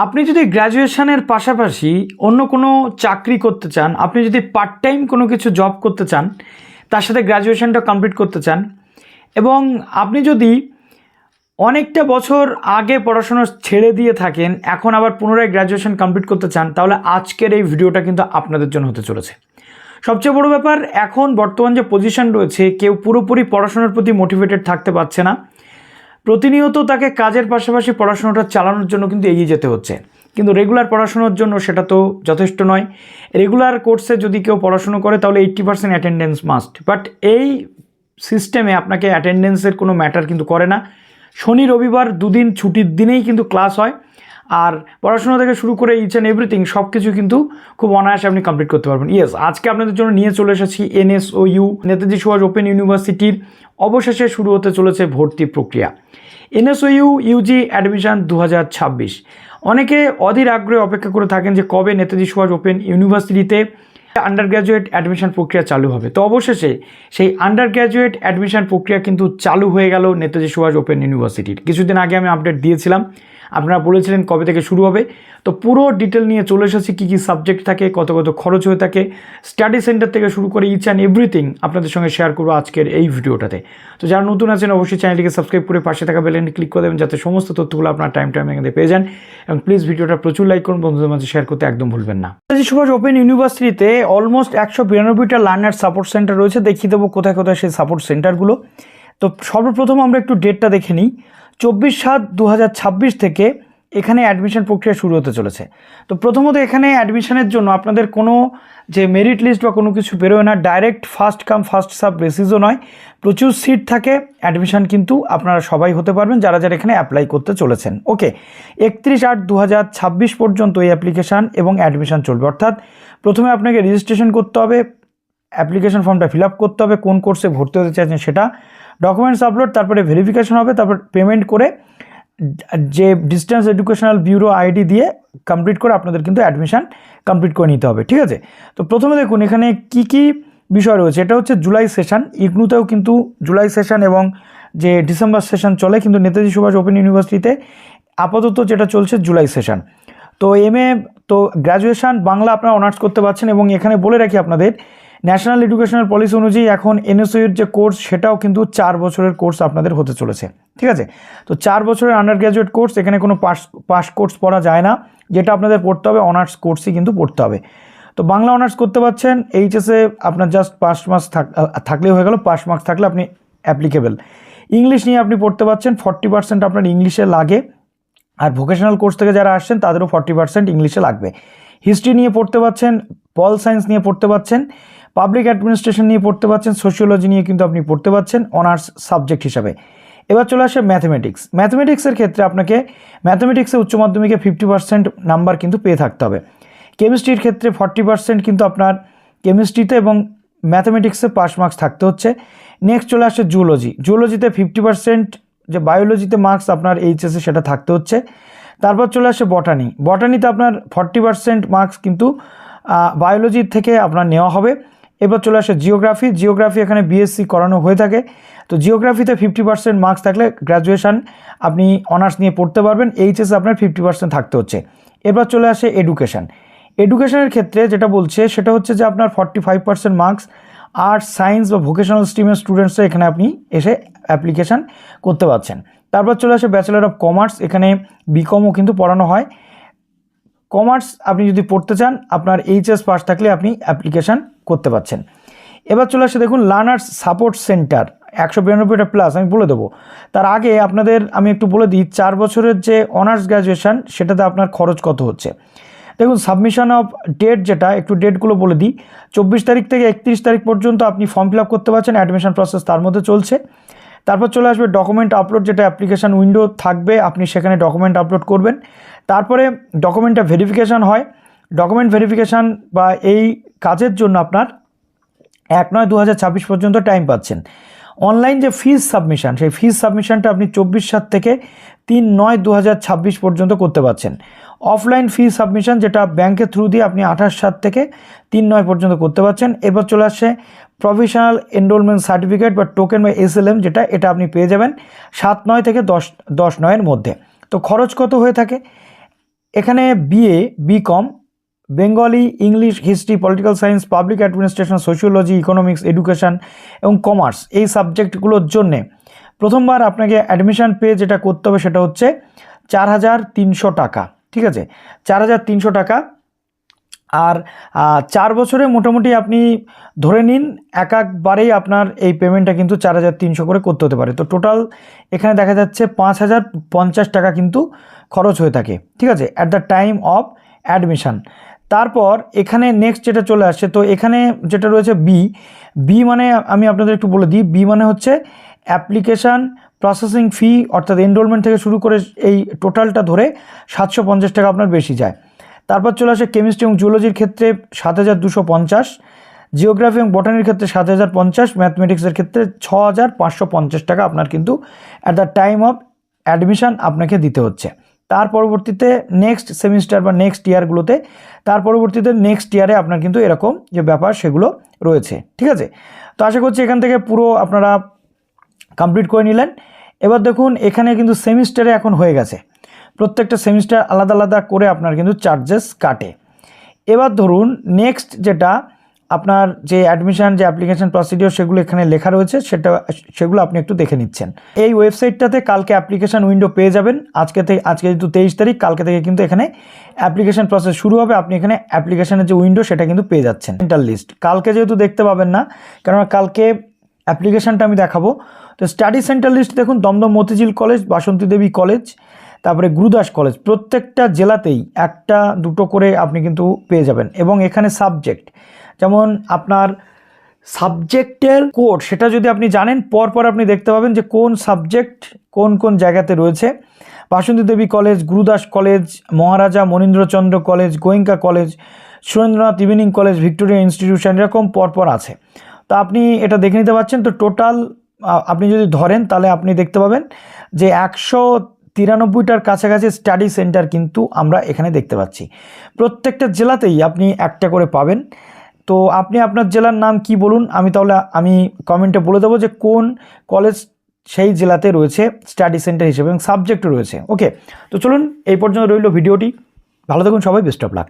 আপনি যদি গ্র্যাজুয়েশনের পাশাপাশি অন্য কোনো চাকরি করতে চান, আপনি যদি পার্ট টাইম কোনো কিছু জব করতে চান, তার সাথে গ্র্যাজুয়েশনটা কমপ্লিট করতে চান, এবং আপনি যদি অনেকটা বছর আগে পড়াশোনা ছেড়ে দিয়ে থাকেন, এখন আবার পুনরায় গ্র্যাজুয়েশন কমপ্লিট করতে চান, তাহলে আজকের এই ভিডিওটা কিন্তু আপনাদের জন্য হতে চলেছে। সবচেয়ে বড় ব্যাপার, এখন বর্তমান যে পজিশন রয়েছে, কেউ পুরোপুরি পড়াশোনার প্রতি মোটিভেটেড থাকতে পারছে না। প্রতিনিয়ত তাকে কাজের পাশাপাশি পড়াশোনাটা চালানোর জন্য কিন্তু এগিয়ে যেতে হচ্ছে, কিন্তু রেগুলার পড়াশোনার জন্য সেটা তো যথেষ্ট নয়। রেগুলার কোর্সে যদি কেউ পড়াশোনা করে তাহলে 80% অ্যাটেন্ডেন্স মাস্ট, বাট এই সিস্টেমে আপনাকে অ্যাটেন্ডেন্সের কোনো ম্যাটার কিন্তু করে না। শনি রবিবার দুদিন ছুটির দিনেই কিন্তু ক্লাস হয়, আর পড়াশোনা থেকে শুরু করে ইচ অ্যান্ড এভরিথিং সব কিছু কিন্তু খুব অনায়াসে আপনি কমপ্লিট করতে পারবেন। ইয়েস, আজকে আপনাদের জন্য নিয়ে চলে এসেছি NSOU, নেতাজি সুভাষ ওপেন ইউনিভার্সিটির অবশেষে শুরু হতে চলেছে ভর্তি প্রক্রিয়া। NSOU UG admission 2026। অনেকে অধীর আগ্রহে অপেক্ষা করে থাকেন যে কবে নেতাজি সুভাষ ওপেন ইউনিভার্সিটিতে আন্ডার গ্র্যাজুয়েট অ্যাডমিশন প্রক্রিয়া চালু হবে। তো অবশেষে সেই আন্ডার গ্র্যাজুয়েট অ্যাডমিশন প্রক্রিয়া কিন্তু চালু হয়ে গেল নেতাজি সুভাষ ওপেন ইউনিভার্সিটির। কিছুদিন আগে আমি আপডেট দিয়েছিলাম, আপনারা বলেছিলেন কবে থেকে শুরু হবে। তো পুরো ডিটেল নিয়ে চলে এসেছি, কী কী সাবজেক্ট থাকে, কত কত খরচ হয়ে থাকে, স্টাডি সেন্টার থেকে শুরু করে ইচ অ্যান্ড এভরিথিং আপনাদের সঙ্গে শেয়ার করবো আজকের এই ভিডিওটাতে। তো যারা নতুন আছেন অবশ্যই চ্যানেলটিকে সাবস্ক্রাইব করে পাশে থাকা বেল আইকনে ক্লিক করে দেবেন, যাতে সমস্ত তথ্যগুলো আপনার টাইম এখানে পেয়ে যান। এবং প্লিজ ভিডিওটা প্রচুর লাইক করুন, বন্ধুদের মাঝে শেয়ার করতে একদম ভুলবেন না। নেতাজি সুভাষ ওপেন ইউনিভার্সিটিতে অলমোস্ট 192টা লার্নার সাপোর্ট সেন্টার রয়েছে। দেখিয়ে দেবো কোথায় কোথায় সেই সাপোর্ট সেন্টারগুলো। তো সর্বপ্রথম আমরা একটু ডেটটা দেখে নিই। 24/7/2026 থেকে এখানে অ্যাডমিশন প্রক্রিয়া শুরু হতে চলেছে। তো প্রথমত এখানে অ্যাডমিশনের জন্য আপনাদের কোনো যে মেরিট লিস্ট বা কোনো কিছু বেরোয় না, direct first come first serve বেসিসও নয়, প্রচুর সিট থাকে। অ্যাডমিশন কিন্তু আপনারা সবাই হতে পারবেন যারা যারা এখানে অ্যাপ্লাই করতে চলেছেন। ওকে, 31/8/2026 পর্যন্ত এই অ্যাপ্লিকেশান এবং অ্যাডমিশন চলবে। অর্থাৎ প্রথমে আপনাকে রেজিস্ট্রেশন করতে হবে, অ্যাপ্লিকেশন ফর্মটা ফিল আপ করতে হবে, কোন কোর্সে ভর্তি হতে চাইছেন সেটা, ডকুমেন্টস আপলোড, তারপরে ভেরিফিকেশন হবে, তারপর পেমেন্ট করে যে ডিস্টেন্স এডুকেশনাল ব্যুরো আইডি দিয়ে কমপ্লিট করে আপনাদের কিন্তু অ্যাডমিশন কমপ্লিট করে নিতে হবে। ঠিক আছে, তো প্রথমে দেখুন এখানে কি কি বিষয় রয়েছে। এটা হচ্ছে জুলাই সেশন, ইগনুতেও কিন্তু জুলাই সেশন এবং যে ডিসেম্বর সেশন চলে, কিন্তু নেতাজি সুভাষ ওপেন ইউনিভার্সিটিতে আপাতত যেটা চলছে জুলাই সেশন। তো তো গ্র্যাজুয়েশন বাংলা আপনারা অনার্স করতে পারছেন। এবং এখানে বলে রাখি আপনাদের, ন্যাশনাল এডুকেশনাল পলিসি অনুযায়ী এখন NSOUর যে কোর্স সেটাও কিন্তু 4 বছরের কোর্স আপনাদের হতে চলেছে। ঠিক আছে, তো 4 বছরের আন্ডার গ্র্যাজুয়েট কোর্স, এখানে কোনো পাস কোর্স পড়া যায় না, যেটা আপনাদের পড়তে হবে অনার্স কোর্সই কিন্তু পড়তে হবে। তো বাংলা অনার্স করতে পারছেন, HSে আপনার জাস্ট পাস মার্কস থাকলেই হয়ে গেল, পাস মার্কস থাকলে আপনি অ্যাপ্লিকেবল। ইংলিশ নিয়ে আপনি পড়তে পারছেন, 40% আপনার ইংলিশে লাগে, আর ভোকেশনাল কোর্স থেকে যারা আসছেন তাদেরও 40% ইংলিশে লাগবে। হিস্ট্রি নিয়ে পড়তে পারছেন, পল সায়েন্স নিয়ে পড়তে পারছেন, পাবলিক অ্যাডমিনিস্ট্রেশন নিয়ে পড়তে পারছেন, সোশিওলজি নিয়ে কিন্তু আপনি পড়তে পারছেন অনার্স সাবজেক্ট হিসাবে। এবার চলে আসে ম্যাথমেটিক্স। ম্যাথমেটিক্সের ক্ষেত্রে আপনাকে ম্যাথমেটিক্সে উচ্চ মাধ্যমিকে 50% নাম্বার কিন্তু পেয়ে থাকতে হবে। কেমিস্ট্রির ক্ষেত্রে 40% কিন্তু আপনার কেমিস্ট্রিতে এবং ম্যাথমেটিক্সে পাস মার্কস থাকতে হচ্ছে। নেক্সট চলে আসে জুওলজি। জুওলজিতে 50% যে বায়োলজিতে মার্কস আপনার HSে সেটা থাকতে হচ্ছে। তারপর চলে আসে বটানি। বটানিতে আপনার 40% মার্কস কিন্তু বায়োলজির থেকে আপনার নেওয়া হবে। এবার চলে আসে জিওগ্রাফি। জিওগ্রাফি এখানে BSc করানো হয়ে থাকে। তো জিওগ্রাফিতে 50% মার্কস থাকলে গ্র্যাজুয়েশন আপনি অনার্স নিয়ে পড়তে পারবেন। HSে আপনার 50% থাকতে হচ্ছে। এবার চলে আসে এডুকেশন। এডুকেশনের ক্ষেত্রে যেটা বলছে সেটা হচ্ছে যে আপনার 45% মার্কস আর্টস সায়েন্স বা ভোকেশনাল স্ট্রিমের স্টুডেন্টসরা এখানে আপনি এসে অ্যাপ্লিকেশান করতে পারছেন। তারপর চলে আসে ব্যাচেলার অফ কমার্স। এখানে BComও কিন্তু পড়ানো হয়। কমার্স আপনি যদি পড়তে চান, আপনার HS পাস থাকলে আপনি অ্যাপ্লিকেশান করতে পারছেন। এবার চলে আসে দেখুন লার্নার্স সাপোর্ট সেন্টার, 192টা প্লাস আমি বলে দেবো। তার আগে আপনাদের আমি একটু বলে দিই 4 বছরের যে অনার্স গ্র্যাজুয়েশন সেটাতে আপনার খরচ কত হচ্ছে। দেখুন সাবমিশন অফ ডেট, যেটা একটু ডেটগুলো বলে দিই, 24 তারিখ থেকে 31 তারিখ পর্যন্ত আপনি ফর্ম ফিল আপ করতে পারছেন। অ্যাডমিশন প্রসেস তার মধ্যে চলছে। তারপর চলে আসবে ডকুমেন্ট আপলোড, যেটা অ্যাপ্লিকেশান উইন্ডো থাকবে, আপনি সেখানে ডকুমেন্ট আপলোড করবেন। তারপরে ডকুমেন্টটা ভেরিফিকেশান হয়। ডকুমেন্ট ভেরিফিকেশান বা এই কাজের জন্য আপনার 1/9/2026 পর্যন্ত টাইম পাচ্ছেন। অনলাইন যে ফিজ সাবমিশন, সেই ফিজ সাবমিশনটা আপনি 24/7 থেকে 3/9/2026 পর্যন্ত করতে পারছেন। অফলাইন ফি সাবমিশন, যেটা ব্যাংকের থ্রু দিয়ে আপনি 28/7 থেকে 3/9 পর্যন্ত করতে পারছেন। এরপর চলে আসছে প্রফেশনাল এনরোলমেন্ট সার্টিফিকেট বা টোকেন বা SLM, এটা আপনি পেয়ে যাবেন 7/9 থেকে 10/9 মধ্যে। তো খরচ কত হয়ে থাকে? এখানে BA, BCom, Bengali, English, history, political science, public administration, sociology, economics, education এবং কমার্স, এই সাবজেক্টগুলোর জন্যে প্রথমবার আপনাকে অ্যাডমিশন পে যেটা করতে হবে সেটা হচ্ছে 4,300 টাকা। ঠিক আছে, 4,300 টাকা। আর 4 বছরে মোটামুটি আপনি ধরে নিন একবারেই আপনার এই পেমেন্টটা কিন্তু 4,300 করে করতে হতে পারে। তো টোটাল এখানে দেখা যাচ্ছে 5,050 টাকা কিন্তু খরচ হয়ে থাকে। ঠিক আছে, at the time of admission. তারপর এখানে নেক্সট যেটা চলে আসছে, তো এখানে যেটা রয়েছে বি মানে আমি আপনাদের একটু বলে দিই, বি মানে হচ্ছে অ্যাপ্লিকেশান প্রসেসিং ফি, অর্থাৎ এনরোলমেন্ট থেকে শুরু করে এই টোটালটা ধরে 750 টাকা আপনার বেশি যায়। তারপর চলে আসে কেমিস্ট্রি এবং জুলজির ক্ষেত্রে 7,250, জিওগ্রাফি এবং বটানির ক্ষেত্রে 7,050, ম্যাথমেটিক্সের ক্ষেত্রে 6,550 টাকা আপনার কিন্তু at the time of admission আপনাকে দিতে হচ্ছে। তার পরবর্তীতে নেক্সট সেমিস্টার বা নেক্সট ইয়ারগুলোতে, তার পরবর্তীতে নেক্সট ইয়ারে আপনার কিন্তু এরকম যে ব্যাপার সেগুলো রয়েছে। ঠিক আছে, তো আশা করছি এখান থেকে পুরো আপনারা কমপ্লিট করে নিলেন। এবার দেখুন এখানে কিন্তু সেমিস্টারে এখন হয়ে গেছে, প্রত্যেকটা সেমিস্টার আলাদা আলাদা করে আপনার কিন্তু চার্জেস কাটে। এবার ধরুন নেক্সট যেটা আপনার যে অ্যাডমিশন যে অ্যাপ্লিকেশন প্রসিডিওর সেগুলো এখানে লেখা রয়েছে, সেগুলো আপনি একটু দেখে নিচ্ছেন। এই ওয়েবসাইটটাতে কালকে অ্যাপ্লিকেশন উইন্ডো পেয়ে যাবেন। আজকে যেহেতু 23 তারিখ, কালকে থেকে কিন্তু এখানে অ্যাপ্লিকেশন প্রসেস শুরু হবে। আপনি এখানে অ্যাপ্লিকেশনের যে উইন্ডো সেটা কিন্তু পেয়ে যাচ্ছেন। সেন্টার লিস্ট কালকে যেহেতু দেখতে পাবেন না, কেননা কালকে অ্যাপ্লিকেশনটা আমি দেখাবো। তো স্টাডি সেন্টার লিস্ট দেখুন, দমদম মতিঝিল কলেজ, বাসন্তী দেবী কলেজ, তারপরে গুরুদাস কলেজ, প্রত্যেকটা জেলাতেই একটা দুটো করে আপনি কিন্তু পেয়ে যাবেন। এবং এখানে সাবজেক্ট, যেমন আপনার সাবজেক্টের কোড সেটা যদি আপনি জানেন, পরপর আপনি দেখতে পাবেন যে কোন সাবজেক্ট কোন কোন জায়গাতে রয়েছে। Basanti Devi college, Gurudas college, Maharaja Manindrachandra college, Goenka college, Surendranath evening college, Victoria institution, এরকম পরপর আছে। তো আপনি এটা দেখে নিতে পারছেন। তো টোটাল আপনি যদি ধরেন তাহলে আপনি দেখতে পাবেন যে 193টার কাছাকাছি স্টাডি সেন্টার কিন্তু আমরা এখানে দেখতে পাচ্ছি। প্রত্যেকটা জেলাতেই আপনি একটা করে পাবেন। তো আপনি আপনার জেলার নাম কি বলুন, আমি কমেন্টে বলে দেবো যে কোন কলেজ সেই জেলাতে রয়েছে স্টাডি সেন্টার হিসেবে এবং সাবজেক্টও রয়েছে। ওকে, তো চলুন এই পর্যন্ত রইল ভিডিওটি। ভালো থাকুন সবাই, বেস্ট অফ লাক।